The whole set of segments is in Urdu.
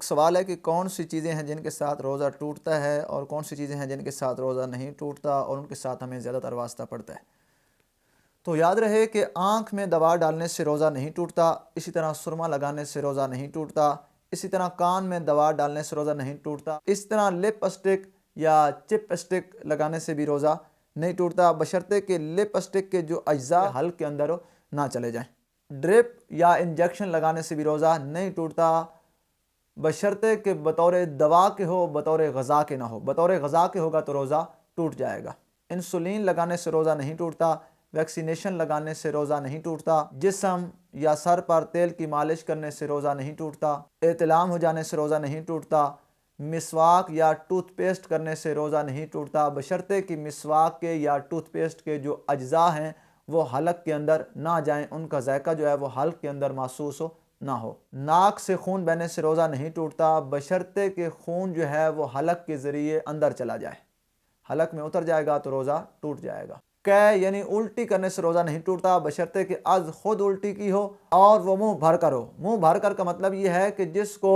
سوال ہے کہ کون سی چیزیں ہیں جن کے ساتھ روزہ ٹوٹتا ہے اور کون سی چیزیں ہیں جن کے ساتھ روزہ نہیں ٹوٹتا اور ان کے ساتھ ہمیں زیادہ تر واسطہ پڑتا ہے۔ تو یاد رہے کہ آنکھ میں دوا ڈالنے سے روزہ نہیں ٹوٹتا، اسی طرح سرما لگانے سے روزہ نہیں ٹوٹتا، اسی طرح کان میں دوا ڈالنے سے روزہ نہیں ٹوٹتا، اس طرح لپ اسٹک یا چپ اسٹک لگانے سے بھی روزہ نہیں ٹوٹتا، بشرطے کہ لپ اسٹک کے جو اجزاء حلق کے اندر نہ چلے جائیں۔ ڈرپ یا انجیکشن لگانے سے بھی روزہ نہیں ٹوٹتا، بشرطے کہ بطور دوا کے ہو، بطور غذا کے نہ ہو۔ بطور غذا کے ہوگا تو روزہ ٹوٹ جائے گا۔ انسولین لگانے سے روزہ نہیں ٹوٹتا، ویکسینیشن لگانے سے روزہ نہیں ٹوٹتا، جسم یا سر پر تیل کی مالش کرنے سے روزہ نہیں ٹوٹتا، احتلام ہو جانے سے روزہ نہیں ٹوٹتا، مسواک یا ٹوتھ پیسٹ کرنے سے روزہ نہیں ٹوٹتا، بشرطے کہ مسواک کے یا ٹوتھ پیسٹ کے جو اجزاء ہیں وہ حلق کے اندر نہ جائیں، ان کا ذائقہ جو ہے وہ حلق کے اندر محسوس نہ ہو۔ ناک سے خون بہنے سے روزہ نہیں ٹوٹتا، بشرطے کہ خون جو ہے وہ حلق کے ذریعے اندر چلا جائے، حلق میں اتر جائے گا تو روزہ ٹوٹ جائے گا۔ یعنی الٹی کرنے سے روزہ نہیں ٹوٹتا، بشرطے کہ از خود الٹی کی ہو اور وہ منہ بھر کر ہو۔ منہ بھر کر کا مطلب یہ ہے کہ جس کو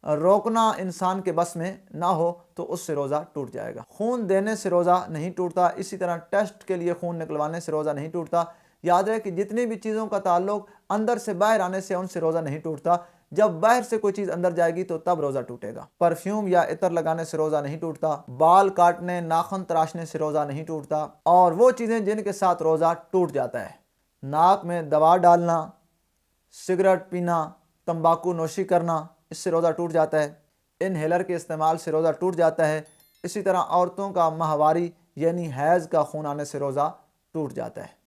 روکنا انسان کے بس میں نہ ہو تو اس سے روزہ ٹوٹ جائے گا۔ خون دینے سے روزہ نہیں ٹوٹتا، اسی طرح ٹیسٹ کے لیے خون نکلوانے سے روزہ نہیں ٹوٹتا۔ یاد ہے کہ جتنی بھی چیزوں کا تعلق اندر سے باہر آنے سے ان سے روزہ نہیں ٹوٹتا، جب باہر سے کوئی چیز اندر جائے گی تو تب روزہ ٹوٹے گا۔ پرفیوم یا عطر لگانے سے روزہ نہیں ٹوٹتا، بال کاٹنے، ناخن تراشنے سے روزہ نہیں ٹوٹتا، اور وہ چیزیں جن کے ساتھ روزہ ٹوٹ جاتا ہے: ناک میں دوا ڈالنا، سگریٹ پینا، تمباکو نوشی کرنا، اس سے روزہ ٹوٹ جاتا ہے۔ انہیلر کے استعمال سے روزہ ٹوٹ جاتا ہے۔ اسی طرح عورتوں کا ماہواری یعنی حیض کا خون آنے سے روزہ ٹوٹ جاتا ہے۔